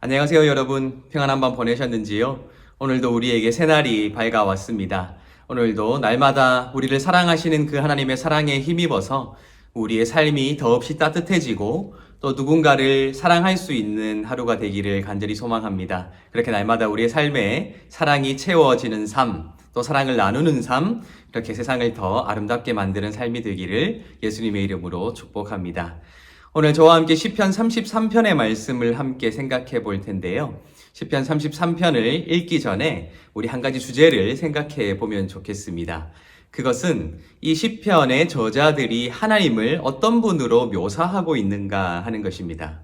안녕하세요, 여러분. 평안한 밤 보내셨는지요? 오늘도 우리에게 새날이 밝아왔습니다. 오늘도 날마다 우리를 사랑하시는 그 하나님의 사랑에 힘입어서 우리의 삶이 더없이 따뜻해지고 또 누군가를 사랑할 수 있는 하루가 되기를 간절히 소망합니다. 그렇게 날마다 우리의 삶에 사랑이 채워지는 삶, 또 사랑을 나누는 삶, 이렇게 세상을 더 아름답게 만드는 삶이 되기를 예수님의 이름으로 축복합니다. 오늘 저와 함께 시편 33편의 말씀을 함께 생각해 볼 텐데요. 시편 33편을 읽기 전에 우리 한 가지 주제를 생각해 보면 좋겠습니다. 그것은 이 시편의 저자들이 하나님을 어떤 분으로 묘사하고 있는가 하는 것입니다.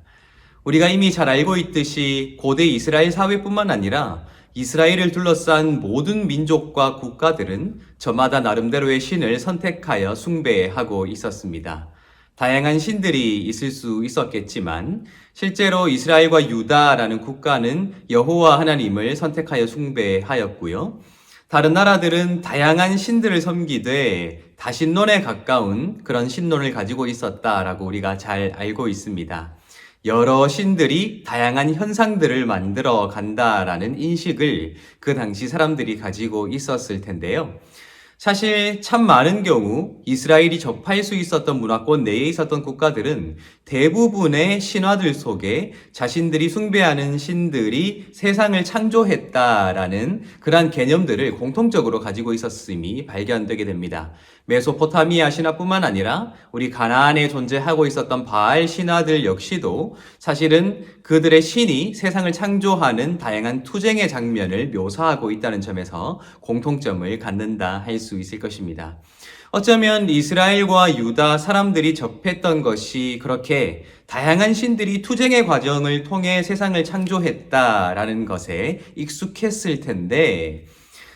우리가 이미 잘 알고 있듯이 고대 이스라엘 사회뿐만 아니라 이스라엘을 둘러싼 모든 민족과 국가들은 저마다 나름대로의 신을 선택하여 숭배하고 있었습니다. 다양한 신들이 있을 수 있었겠지만 실제로 이스라엘과 유다라는 국가는 여호와 하나님을 선택하여 숭배하였고요. 다른 나라들은 다양한 신들을 섬기되 다신론에 가까운 그런 신론을 가지고 있었다라고 우리가 잘 알고 있습니다. 여러 신들이 다양한 현상들을 만들어 간다라는 인식을 그 당시 사람들이 가지고 있었을 텐데요. 사실 참 많은 경우 이스라엘이 접할 수 있었던 문화권 내에 있었던 국가들은 대부분의 신화들 속에 자신들이 숭배하는 신들이 세상을 창조했다라는 그러한 개념들을 공통적으로 가지고 있었음이 발견되게 됩니다. 메소포타미아 신화뿐만 아니라 우리 가나안에 존재하고 있었던 바알 신화들 역시도 사실은 그들의 신이 세상을 창조하는 다양한 투쟁의 장면을 묘사하고 있다는 점에서 공통점을 갖는다 할 수 있을 것입니다. 어쩌면 이스라엘과 유다 사람들이 접했던 것이 그렇게 다양한 신들이 투쟁의 과정을 통해 세상을 창조했다라는 것에 익숙했을 텐데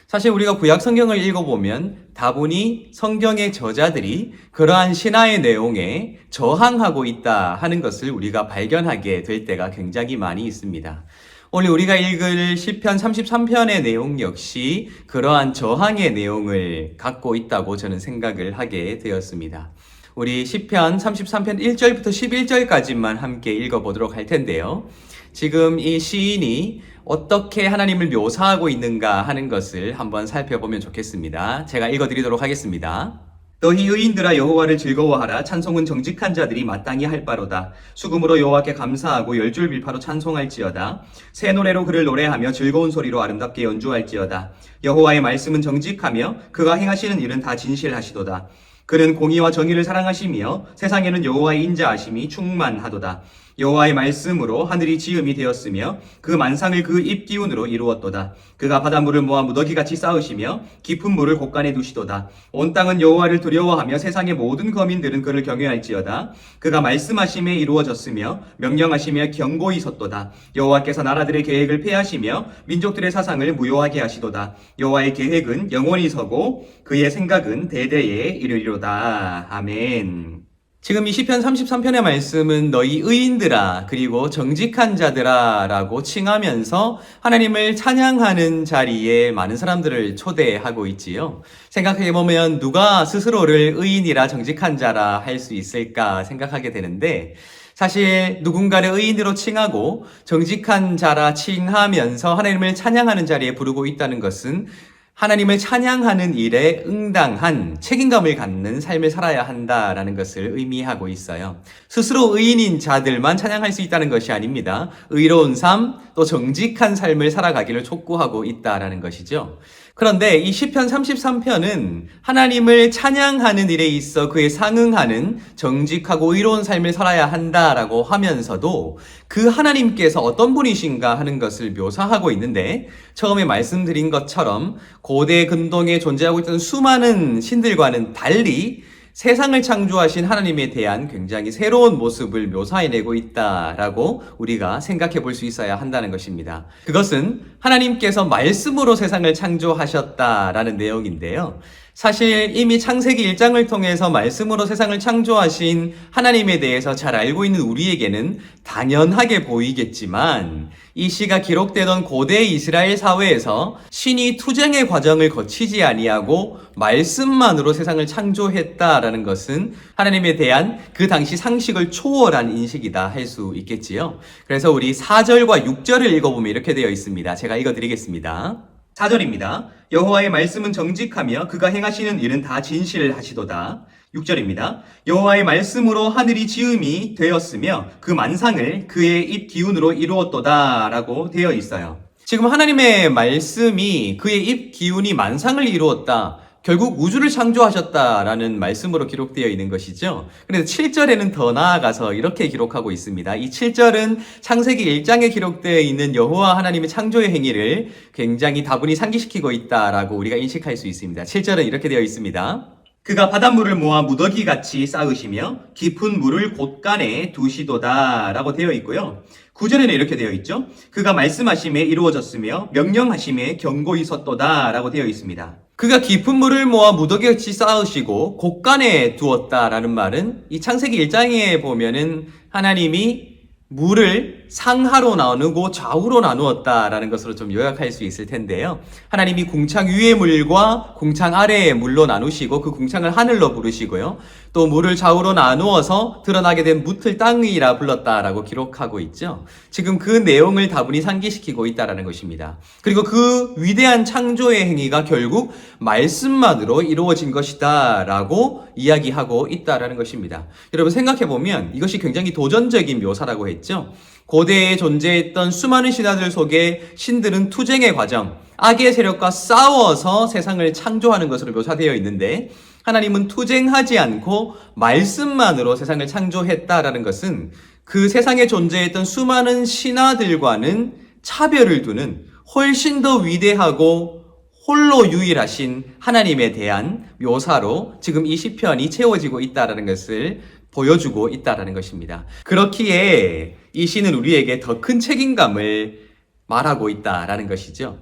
사실 우리가 구약 성경을 읽어보면 다분히 성경의 저자들이 그러한 신화의 내용에 저항하고 있다 하는 것을 우리가 발견하게 될 때가 굉장히 많이 있습니다. 오늘 우리가 읽을 시편 33편의 내용 역시 그러한 저항의 내용을 갖고 있다고 저는 생각을 하게 되었습니다. 우리 시편 33편 1절부터 11절까지만 함께 읽어보도록 할 텐데요. 지금 이 시인이 어떻게 하나님을 묘사하고 있는가 하는 것을 한번 살펴보면 좋겠습니다. 제가 읽어드리도록 하겠습니다. 너희 의인들아 여호와를 즐거워하라. 찬송은 정직한 자들이 마땅히 할 바로다. 수금으로 여호와께 감사하고 열줄 빌파로 찬송할지어다. 새 노래로 그를 노래하며 즐거운 소리로 아름답게 연주할지어다. 여호와의 말씀은 정직하며 그가 행하시는 일은 다 진실하시도다. 그는 공의와 정의를 사랑하시며 세상에는 여호와의 인자하심이 충만하도다. 여호와의 말씀으로 하늘이 지음이 되었으며 그 만상을 그 입 기운으로 이루었도다. 그가 바닷물을 모아 무더기같이 쌓으시며 깊은 물을 곳간에 두시도다. 온 땅은 여호와를 두려워하며 세상의 모든 거민들은 그를 경외할지어다. 그가 말씀하심에 이루어졌으며 명령하시며 견고히 섰도다. 여호와께서 나라들의 계획을 폐하시며 민족들의 사상을 무효하게 하시도다. 여호와의 계획은 영원히 서고 그의 생각은 대대에 이르리로다. 아멘. 지금 이 시편 33편의 말씀은 너희 의인들아 그리고 정직한 자들아 라고 칭하면서 하나님을 찬양하는 자리에 많은 사람들을 초대하고 있지요. 생각해보면 누가 스스로를 의인이라 정직한 자라 할 수 있을까 생각하게 되는데 사실 누군가를 의인으로 칭하고 정직한 자라 칭하면서 하나님을 찬양하는 자리에 부르고 있다는 것은 하나님을 찬양하는 일에 응당한 책임감을 갖는 삶을 살아야 한다라는 것을 의미하고 있어요. 스스로 의인인 자들만 찬양할 수 있다는 것이 아닙니다. 의로운 삶, 또 정직한 삶을 살아가기를 촉구하고 있다라는 것이죠. 그런데 이 시편 33편은 하나님을 찬양하는 일에 있어 그에 상응하는 정직하고 의로운 삶을 살아야 한다라고 하면서도 그 하나님께서 어떤 분이신가 하는 것을 묘사하고 있는데 처음에 말씀드린 것처럼 고대 근동에 존재하고 있던 수많은 신들과는 달리 세상을 창조하신 하나님에 대한 굉장히 새로운 모습을 묘사해내고 있다라고 우리가 생각해 볼 수 있어야 한다는 것입니다. 그것은 하나님께서 말씀으로 세상을 창조하셨다라는 내용인데요. 사실 이미 창세기 1장을 통해서 말씀으로 세상을 창조하신 하나님에 대해서 잘 알고 있는 우리에게는 당연하게 보이겠지만 이 시가 기록되던 고대 이스라엘 사회에서 신이 투쟁의 과정을 거치지 아니하고 말씀만으로 세상을 창조했다라는 것은 하나님에 대한 그 당시 상식을 초월한 인식이다 할 수 있겠지요. 그래서 우리 4절과 6절을 읽어보면 이렇게 되어 있습니다. 제가 읽어드리겠습니다. 4절입니다. 여호와의 말씀은 정직하며 그가 행하시는 일은 다 진실하시도다. 6절입니다. 여호와의 말씀으로 하늘이 지음이 되었으며 그 만상을 그의 입 기운으로 이루었도다 라고 되어 있어요. 지금 하나님의 말씀이 그의 입 기운이 만상을 이루었다. 결국 우주를 창조하셨다라는 말씀으로 기록되어 있는 것이죠. 그런데 7절에는 더 나아가서 이렇게 기록하고 있습니다. 이 7절은 창세기 1장에 기록되어 있는 여호와 하나님의 창조의 행위를 굉장히 다분히 상기시키고 있다라고 우리가 인식할 수 있습니다. 7절은 이렇게 되어 있습니다. 그가 바닷물을 모아 무더기같이 쌓으시며 깊은 물을 곳간에 두시도다 라고 되어 있고요. 9절에는 이렇게 되어 있죠. 그가 말씀하심에 이루어졌으며 명령하심에 경고히 섰도다 라고 되어 있습니다. 그가 깊은 물을 모아 무더기같이 쌓으시고 곳간에 두었다라는 말은 이 창세기 1장에 보면은 하나님이 물을 상하로 나누고 좌우로 나누었다라는 것으로 좀 요약할 수 있을 텐데요. 하나님이 궁창 위의 물과 궁창 아래의 물로 나누시고 그 궁창을 하늘로 부르시고요. 또 물을 좌우로 나누어서 드러나게 된 무틀 땅이라 불렀다라고 기록하고 있죠. 지금 그 내용을 다분히 상기시키고 있다라는 것입니다. 그리고 그 위대한 창조의 행위가 결국 말씀만으로 이루어진 것이다라고 이야기하고 있다라는 것입니다. 여러분 생각해보면 이것이 굉장히 도전적인 묘사라고 했죠. 고대에 존재했던 수많은 신화들 속에 신들은 투쟁의 과정, 악의 세력과 싸워서 세상을 창조하는 것으로 묘사되어 있는데 하나님은 투쟁하지 않고 말씀만으로 세상을 창조했다라는 것은 그 세상에 존재했던 수많은 신화들과는 차별을 두는 훨씬 더 위대하고 홀로 유일하신 하나님에 대한 묘사로 지금 이 시편이 채워지고 있다는 것을 보여주고 있다는 것입니다. 그렇기에 이 시는 우리에게 더 큰 책임감을 말하고 있다는 것이죠.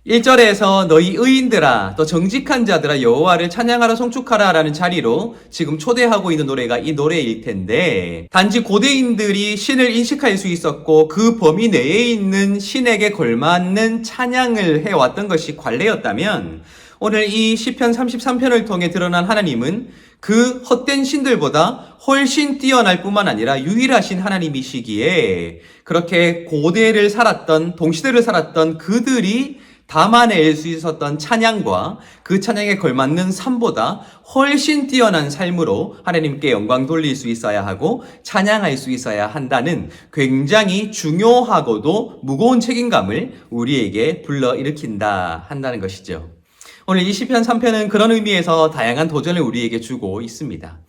1절에서 너희 의인들아 또 정직한 자들아 여호와를 찬양하라 송축하라 라는 자리로 지금 초대하고 있는 노래가 이 노래일 텐데 단지 고대인들이 신을 인식할 수 있었고 그 범위 내에 있는 신에게 걸맞는 찬양을 해왔던 것이 관례였다면 오늘 이 시편 33편을 통해 드러난 하나님은 그 헛된 신들보다 훨씬 뛰어날 뿐만 아니라 유일하신 하나님이시기에 그렇게 고대를 살았던 동시대를 살았던 그들이 담아낼 수 있었던 찬양과 그 찬양에 걸맞는 삶보다 훨씬 뛰어난 삶으로 하나님께 영광 돌릴 수 있어야 하고 찬양할 수 있어야 한다는 굉장히 중요하고도 무거운 책임감을 우리에게 불러일으킨다 한다는 것이죠. 오늘 이 시편 3편은 그런 의미에서 다양한 도전을 우리에게 주고 있습니다.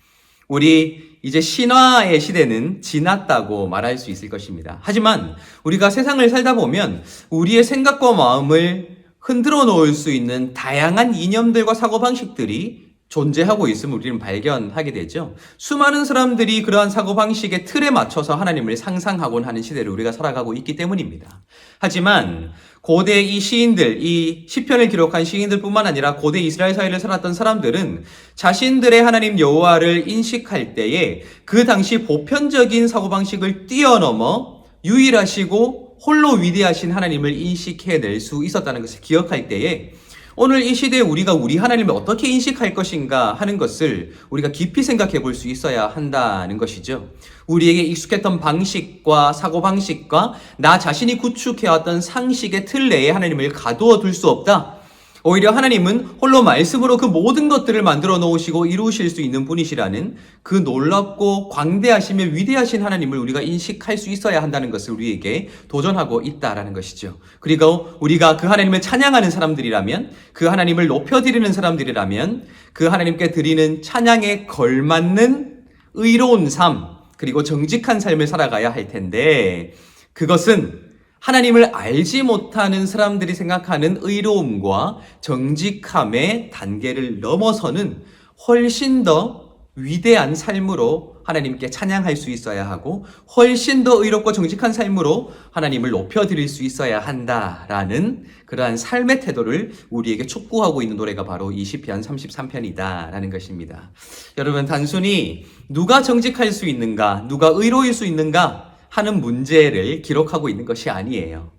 우리 이제 신화의 시대는 지났다고 말할 수 있을 것입니다. 하지만 우리가 세상을 살다 보면 우리의 생각과 마음을 흔들어 놓을 수 있는 다양한 이념들과 사고방식들이 존재하고 있음을 우리는 발견하게 되죠. 수많은 사람들이 그러한 사고방식의 틀에 맞춰서 하나님을 상상하곤 하는 시대를 우리가 살아가고 있기 때문입니다. 하지만 고대 이 시인들, 이 시편을 기록한 시인들뿐만 아니라 고대 이스라엘 사회를 살았던 사람들은 자신들의 하나님 여호와를 인식할 때에 그 당시 보편적인 사고방식을 뛰어넘어 유일하시고 홀로 위대하신 하나님을 인식해낼 수 있었다는 것을 기억할 때에 오늘 이 시대에 우리가 우리 하나님을 어떻게 인식할 것인가 하는 것을 우리가 깊이 생각해 볼 수 있어야 한다는 것이죠. 우리에게 익숙했던 방식과 사고방식과 나 자신이 구축해왔던 상식의 틀 내에 하나님을 가두어 둘 수 없다. 오히려 하나님은 홀로 말씀으로 그 모든 것들을 만들어 놓으시고 이루실 수 있는 분이시라는 그 놀랍고 광대하시며 위대하신 하나님을 우리가 인식할 수 있어야 한다는 것을 우리에게 도전하고 있다라는 것이죠. 그리고 우리가 그 하나님을 찬양하는 사람들이라면, 그 하나님을 높여드리는 사람들이라면 그 하나님께 드리는 찬양에 걸맞는 의로운 삶, 그리고 정직한 삶을 살아가야 할 텐데 그것은 하나님을 알지 못하는 사람들이 생각하는 의로움과 정직함의 단계를 넘어서는 훨씬 더 위대한 삶으로 하나님께 찬양할 수 있어야 하고 훨씬 더 의롭고 정직한 삶으로 하나님을 높여드릴 수 있어야 한다라는 그러한 삶의 태도를 우리에게 촉구하고 있는 노래가 바로 이 시편 33편이다라는 것입니다. 여러분, 단순히 누가 정직할 수 있는가, 누가 의로울 수 있는가 하는 문제를 기록하고 있는 것이 아니에요.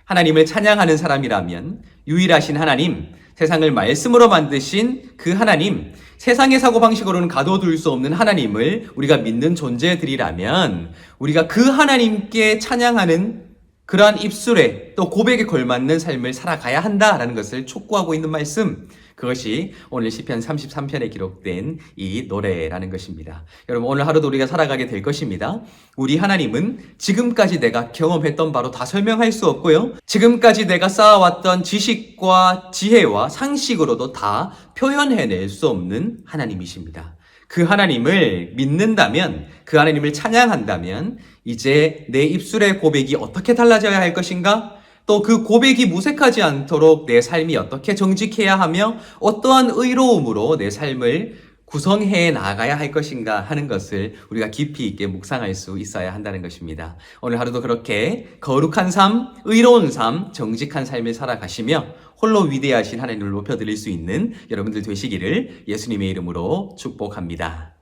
하나님을 찬양하는 사람이라면 유일하신 하나님, 세상을 말씀으로 만드신 그 하나님, 세상의 사고방식으로는 가둬둘 수 없는 하나님을 우리가 믿는 존재들이라면 우리가 그 하나님께 찬양하는 그러한 입술에 또 고백에 걸맞는 삶을 살아가야 한다라는 것을 촉구하고 있는 말씀, 그것이 오늘 시편 33편에 기록된 이 노래라는 것입니다. 여러분, 오늘 하루도 우리가 살아가게 될 것입니다. 우리 하나님은 지금까지 내가 경험했던 바로 다 설명할 수 없고요, 지금까지 내가 쌓아왔던 지식과 지혜와 상식으로도 다 표현해낼 수 없는 하나님이십니다. 그 하나님을 믿는다면, 그 하나님을 찬양한다면 이제 내 입술의 고백이 어떻게 달라져야 할 것인가? 또 그 고백이 무색하지 않도록 내 삶이 어떻게 정직해야 하며 어떠한 의로움으로 내 삶을 구성해 나가야 할 것인가 하는 것을 우리가 깊이 있게 묵상할 수 있어야 한다는 것입니다. 오늘 하루도 그렇게 거룩한 삶, 의로운 삶, 정직한 삶을 살아가시며 홀로 위대하신 하나님을 높여드릴 수 있는 여러분들 되시기를 예수님의 이름으로 축복합니다.